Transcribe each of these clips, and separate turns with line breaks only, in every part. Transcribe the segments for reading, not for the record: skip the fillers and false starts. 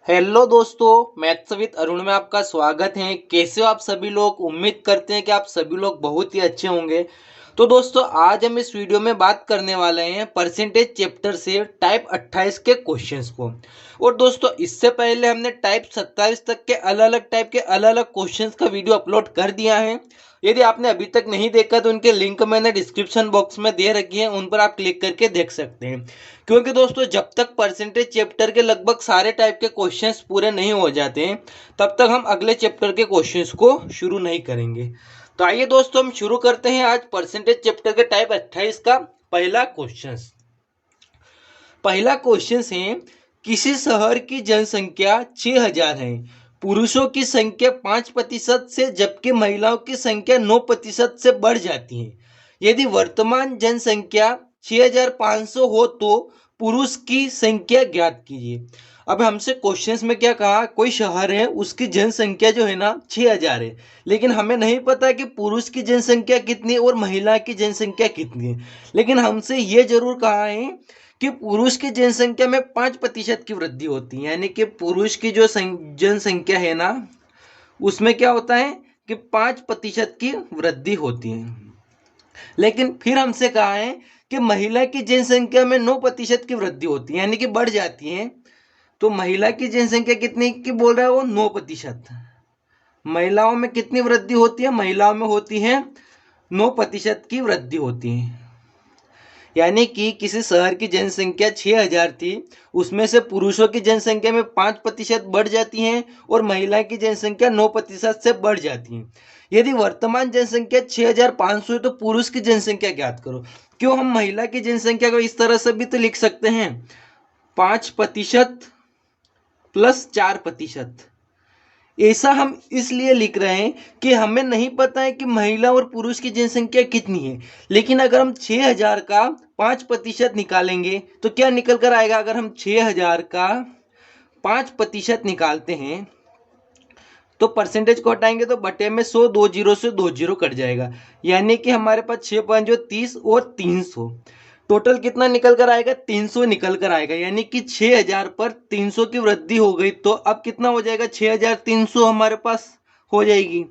Hello दोस्तों, maths with Arun में आपका स्वागत है। कैसे हो आप सभी लोग? उम्मीद करते हैं कि आप सभी लोग बहुत ही अच्छे होंगे। तो दोस्तों, आज हम इस वीडियो में बात करने वाले हैं परसेंटेज चैप्टर से टाइप 28 के क्वेश्चंस को। और दोस्तों, इससे पहले हमने टाइप 27 तक के अलग अलग टाइप के अलग अलग क्वेश्चंस का वीडियो अपलोड कर दिया है। यदि आपने अभी तक नहीं देखा तो उनके लिंक मैंने डिस्क्रिप्शन बॉक्स में दे रखी है, उन पर आप क्लिक करके देख सकते हैं। क्योंकि दोस्तों, जब तक परसेंटेज चैप्टर के लगभग सारे टाइप के क्वेश्चंस पूरे नहीं हो जाते हैं, तब तक हम अगले चैप्टर के क्वेश्चंस को शुरू नहीं करेंगे। तो आइए दोस्तों, हम शुरू करते हैं आज परसेंटेज चैप्टर के टाइप 28 का पहला क्वेश्चन। पहला क्वेश्चन है, किसी शहर की जनसंख्या 6000 है। पुरुषों की संख्या 5% से जबकि महिलाओं की संख्या 9% से बढ़ जाती है। यदि वर्तमान जनसंख्या 6500 हो तो पुरुष की संख्या ज्ञात कीजिए। अब हमसे क्वेश्चंस में क्या कहा, कोई शहर है, उसकी जनसंख्या जो है ना 6000 है, लेकिन हमें नहीं पता कि पुरुष की जनसंख्या कितनी है और महिला की जनसंख्या कितनी है। लेकिन हमसे ये जरूर कहा है कि पुरुष की जनसंख्या में 5% की वृद्धि होती है, यानी कि पुरुष की जो जनसंख्या है ना, उसमें क्या होता है कि 5% की वृद्धि होती है। लेकिन फिर हमसे कहा है कि महिला की जनसंख्या में 9% की वृद्धि होती है, यानी कि बढ़ जाती है। तो महिला की जनसंख्या कितनी की बोल रहा है वो? 9%। महिलाओं में कितनी वृद्धि होती है? महिलाओं में होती है 9% की वृद्धि होती है। यानी कि किसी शहर की जनसंख्या 6000 थी, उसमें से पुरुषों की जनसंख्या में 5% बढ़ जाती है और महिला की जनसंख्या 9% से बढ़ जाती है। यदि वर्तमान जनसंख्या 6500 है तो पुरुष की जनसंख्या ज्ञात करो। क्यों? हम महिला की जनसंख्या को इस तरह से भी तो लिख सकते हैं, 5% प्लस 4%। ऐसा हम इसलिए लिख रहे हैं कि हमें नहीं पता है कि महिला और पुरुष की जनसंख्या कितनी है। लेकिन अगर हम 6000 का 5% निकालेंगे तो क्या निकल कर आएगा? अगर हम 6000 का 5% निकालते हैं तो परसेंटेज को हटाएंगे तो बटे में 100, 2 जीरो से 2 जीरो कट जाएगा। यानी कि हमारे पास 6 और 300, टोटल कितना निकल कर आएगा? 300 निकल कर आएगा। यानी कि 6000 पर 300 की वृद्धि हो गई तो अब कितना हो जाएगा? 6300 हमारे पास हो जाएगी।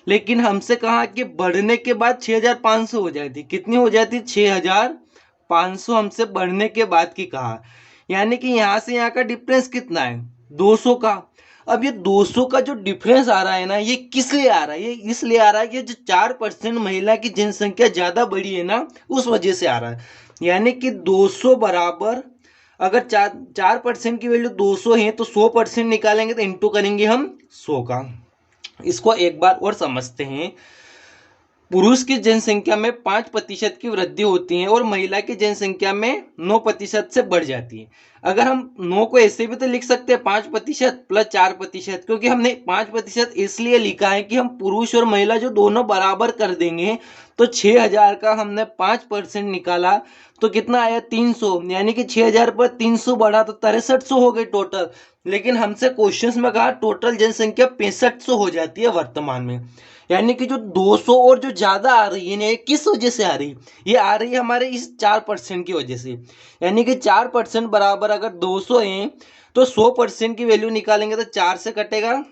लेकिन हमसे कहा कि बढ़ने के बाद 6500 हो जाती। कितनी हो जाती? 6500 हमसे बढ़ने के बाद की कहा। यानी कि यहाँ से यहाँ का डिफरेंस कितना है? 200 का। अब ये 200 का जो डिफरेंस आ रहा है ना, ये किस लिए आ रहा है? ये इसलिए आ रहा है कि जो 4% महिला की जनसंख्या ज्यादा बढ़ी है ना, उस वजह से आ रहा है। यानी कि 200 बराबर, अगर 4% की वैल्यू 200 है तो 100% निकालेंगे तो इंटू करेंगे हम 100 का। इसको एक बार और समझते हैं। पुरुष की जनसंख्या में 5% की वृद्धि होती है और महिला की जनसंख्या में 9% से बढ़ जाती है। अगर हम 9 को ऐसे भी तो लिख सकते हैं 5% प्लस 4%, क्योंकि हमने 5% इसलिए लिखा है कि हम पुरुष और महिला जो दोनों बराबर कर देंगे। तो 6000 का हमने 5% निकाला तो कितना आया? 300। यानी कि 6000 पर 300 बढ़ा तो 6300 हो गई टोटल। लेकिन हमसे क्वेश्चंस में कहा टोटल जनसंख्या 6500 हो जाती है वर्तमान में। यानी कि जो 200 और जो ज्यादा आ रही है ना, ये किस वजह से आ रही है? ये आ रही है हमारे इस 4% की वजह से। यानी कि 4% बराबर अगर 200 है तो 100% की वैल्यू निकालेंगे तो 4 से कटेगा,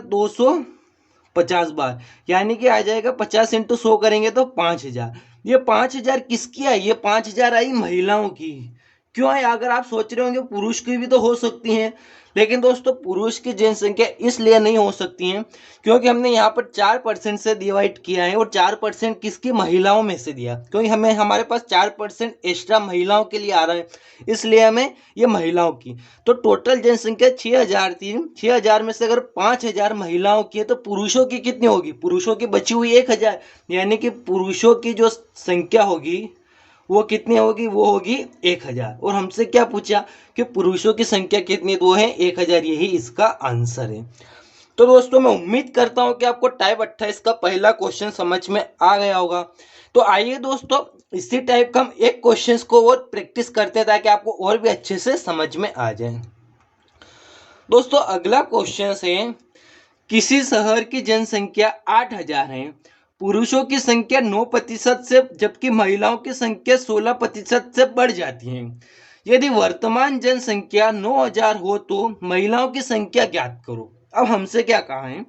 250 बार। यानी कि आ जाएगा 50 इंटू 100 करेंगे तो 5000। ये 5000 किसकी आई? ये 5000 आई महिलाओं की। क्यों है? अगर आप सोच रहे होंगे पुरुष की भी तो हो सकती हैं, लेकिन दोस्तों पुरुष की जनसंख्या इसलिए नहीं हो सकती है क्योंकि हमने यहाँ पर 4% से डिवाइड किया है और 4% किसकी? महिलाओं में से दिया। क्योंकि हमें हमारे पास 4% एक्स्ट्रा महिलाओं के लिए आ रहा है, इसलिए हमें ये महिलाओं की। तो टोटल जनसंख्या 6000 थी। 6000 में से अगर 5000 महिलाओं की है तो पुरुषों की कितनी होगी? पुरुषों की बची हुई 1000। यानी कि पुरुषों की जो संख्या होगी वो कितनी होगी? वो होगी 1000। और हमसे क्या पूछा कि पुरुषों की संख्या कितनी? वो है 1000। यही इसका आंसर है। तो दोस्तों, मैं उम्मीद करता हूं कि आपको टाइप 28 का पहला क्वेश्चन समझ में आ गया होगा। तो आइए दोस्तों, इसी टाइप का हम एक क्वेश्चन को और प्रैक्टिस करते हैं ताकि आपको और भी अच्छे से समझ में आ जाए। दोस्तों, अगला क्वेश्चन है, किसी शहर की जनसंख्या 8000 है। पुरुषों की संख्या 9% से जबकि महिलाओं की संख्या 16% से बढ़ जाती है। यदि वर्तमान जनसंख्या 9000 हो तो महिलाओं की संख्या ज्ञात करो। अब हमसे क्या कहा है,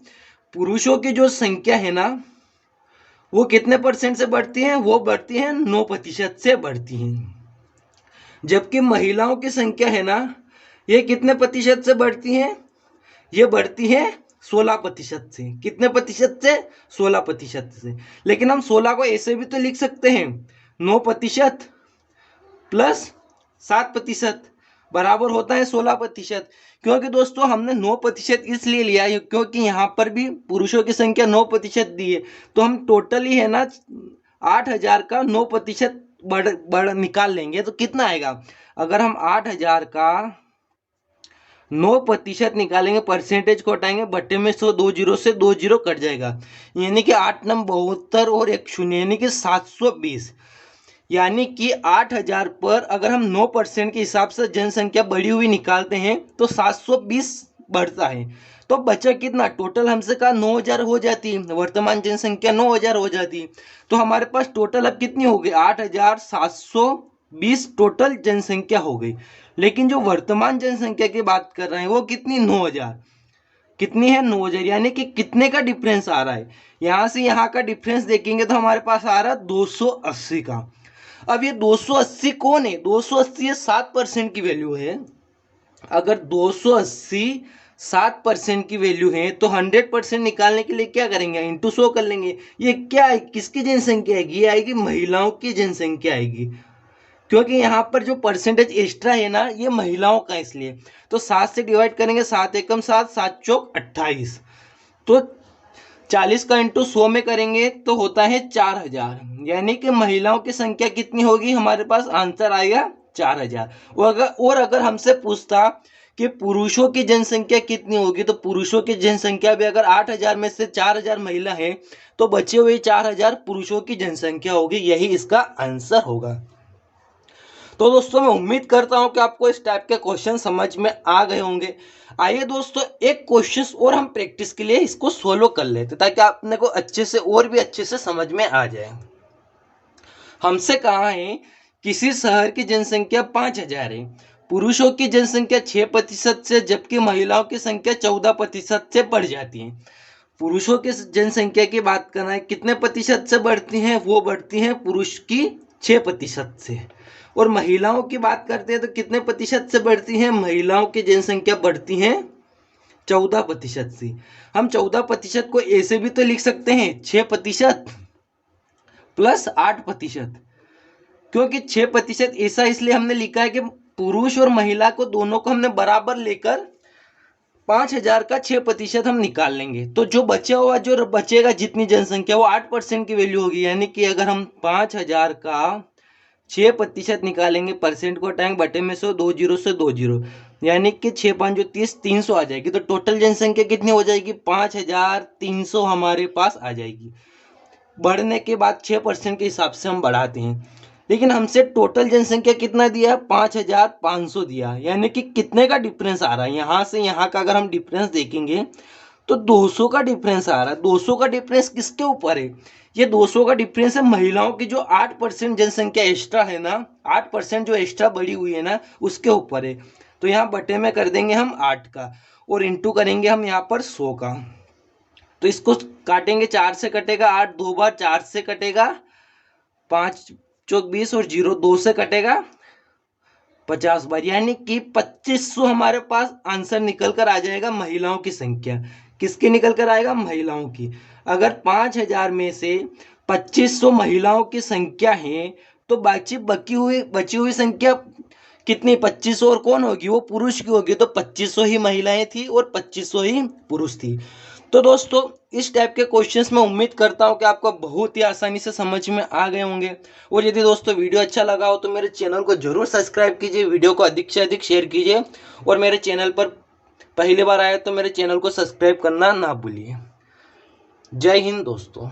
पुरुषों की जो संख्या है ना वो कितने परसेंट से बढ़ती है, वो बढ़ती है 9% से बढ़ती है, जबकि महिलाओं की संख्या है ना ये कितने प्रतिशत से बढ़ती है, ये बढ़ती है 16% से। कितने प्रतिशत से, 16% से। लेकिन हम 16 को ऐसे भी तो लिख सकते हैं, 9% प्लस 7% बराबर होता है 16%। क्योंकि दोस्तों हमने 9% इसलिए लिया है क्योंकि यहाँ पर भी पुरुषों की संख्या 9% दी है, तो हम टोटली है ना 8000 का 9% बढ़ निकाल लेंगे तो कितना आएगा। अगर हम 8000 का 9% निकालेंगे, परसेंटेज को हटाएंगे, बट्टे में 100 2 जीरो से 2 जीरो कट जाएगा, यानी कि 8 नम 72 और 1 शून्य यानी कि 720। यानी कि 8000 पर अगर हम 9% के हिसाब से जनसंख्या बढ़ी हुई निकालते हैं तो 720 बढ़ता है। तो बचा कितना, टोटल हमसे कहा 9000 हो जाती, वर्तमान जनसंख्या 9000 हो जाती, तो हमारे पास टोटल अब कितनी हो गई, 8720 टोटल जनसंख्या हो गई। लेकिन जो वर्तमान जनसंख्या की बात कर रहे हैं वो कितनी, 9000। कितनी है, 9000। यानी कि कितने का डिफरेंस आ रहा है, यहाँ से यहाँ का डिफरेंस देखेंगे तो हमारे पास आ रहा है 280 का। अब ये 280 कौन है, 280 ये 7% की वैल्यू है। अगर 280 7% की वैल्यू है तो 100% निकालने के लिए क्या करेंगे, इंटू 100 कर लेंगे। ये क्या है, किसकी जनसंख्या आएगी, ये आएगी महिलाओं की जनसंख्या आएगी, क्योंकि यहाँ पर जो परसेंटेज एक्स्ट्रा है ना ये महिलाओं का, इसलिए तो 7 से डिवाइड करेंगे, 7 एकम 7, 7 चौक 28, तो 40 का इंटू 100 में करेंगे तो होता है 4000। यानी कि महिलाओं की संख्या कितनी होगी, हमारे पास आंसर आएगा 4000। और अगर हमसे पूछता कि पुरुषों की जनसंख्या कितनी होगी, तो पुरुषों की जनसंख्या भी अगर 8000 में से 4000 महिला है तो बचे हुए 4000 पुरुषों की जनसंख्या होगी, यही इसका आंसर होगा। तो दोस्तों मैं उम्मीद करता हूं कि आपको इस टाइप के क्वेश्चन समझ में आ गए होंगे। आइए दोस्तों एक क्वेश्चन और हम प्रैक्टिस के लिए इसको सोल्व कर लेते ताकि आपने को अच्छे से और भी अच्छे से समझ में आ जाए। हमसे कहा है किसी शहर की जनसंख्या 5000 है, पुरुषों की जनसंख्या 6% से जबकि महिलाओं की संख्या 14% से बढ़ जाती है। पुरुषों की जनसंख्या की बात करना है, कितने प्रतिशत से बढ़ती है, वो बढ़ती है पुरुष की 6% से। और महिलाओं की बात करते हैं तो कितने प्रतिशत से बढ़ती हैं, महिलाओं की जनसंख्या बढ़ती है 14% से। हम 14% को ऐसे भी तो लिख सकते हैं 6% प्लस 8%, क्योंकि 6% ऐसा इसलिए हमने लिखा है कि पुरुष और महिला को दोनों को हमने बराबर लेकर 5000 का 6% हम निकाल लेंगे, तो जो बचा हुआ जो बचेगा जितनी जनसंख्या वो 8% की वैल्यू होगी। यानी कि अगर हम 5000 का 6% निकालेंगे, परसेंट को हटाएंगे, बटे में 100 2 जीरो से 2 जीरो, यानी कि 6 5 जो 30 300 आ जाएगी। तो टोटल जनसंख्या कितनी हो जाएगी, 5300 हमारे पास आ जाएगी। बढ़ने के बाद 6% के हिसाब से हम बढ़ाते हैं, लेकिन हमसे टोटल जनसंख्या कितना दिया, 5500 दिया। यानी कि कितने का डिफरेंस आ रहा है, यहाँ से यहाँ का अगर हम डिफरेंस देखेंगे तो 200 का डिफरेंस आ रहा है। 200 का डिफरेंस किसके ऊपर है, ये 200 का डिफरेंस है महिलाओं की जो 8% जनसंख्या एक्स्ट्रा है ना, 8% जो एक्स्ट्रा बढ़ी हुई है ना उसके ऊपर है। तो यहाँ बटे में कर देंगे हम 8 का और इंटू करेंगे हम यहाँ पर 100 का। तो इसको काटेंगे, 4 से कटेगा 8, 2 बार 4 से कटेगा, 5 चौक 20 और 0 2 से कटेगा 50 बार, यानी कि 2500 हमारे पास आंसर निकल कर आ जाएगा महिलाओं की संख्या। किसकी निकल कर आएगा, महिलाओं की। अगर 5000 में से 2500 महिलाओं की संख्या है तो बची हुई संख्या कितनी, 2500 और कौन होगी, वो पुरुष की होगी। तो 2500 ही महिलाएं थी और 2500 ही पुरुष थी। तो दोस्तों इस टाइप के क्वेश्चंस मैं उम्मीद करता हूं कि आपको बहुत ही आसानी से समझ में आ गए होंगे। और यदि दोस्तों वीडियो अच्छा लगा हो तो मेरे चैनल को जरूर सब्सक्राइब कीजिए, वीडियो को अधिक से अधिक शेयर कीजिए, और मेरे चैनल पर पहली बार आए तो मेरे चैनल को सब्सक्राइब करना ना भूलिए। जय हिंद दोस्तों।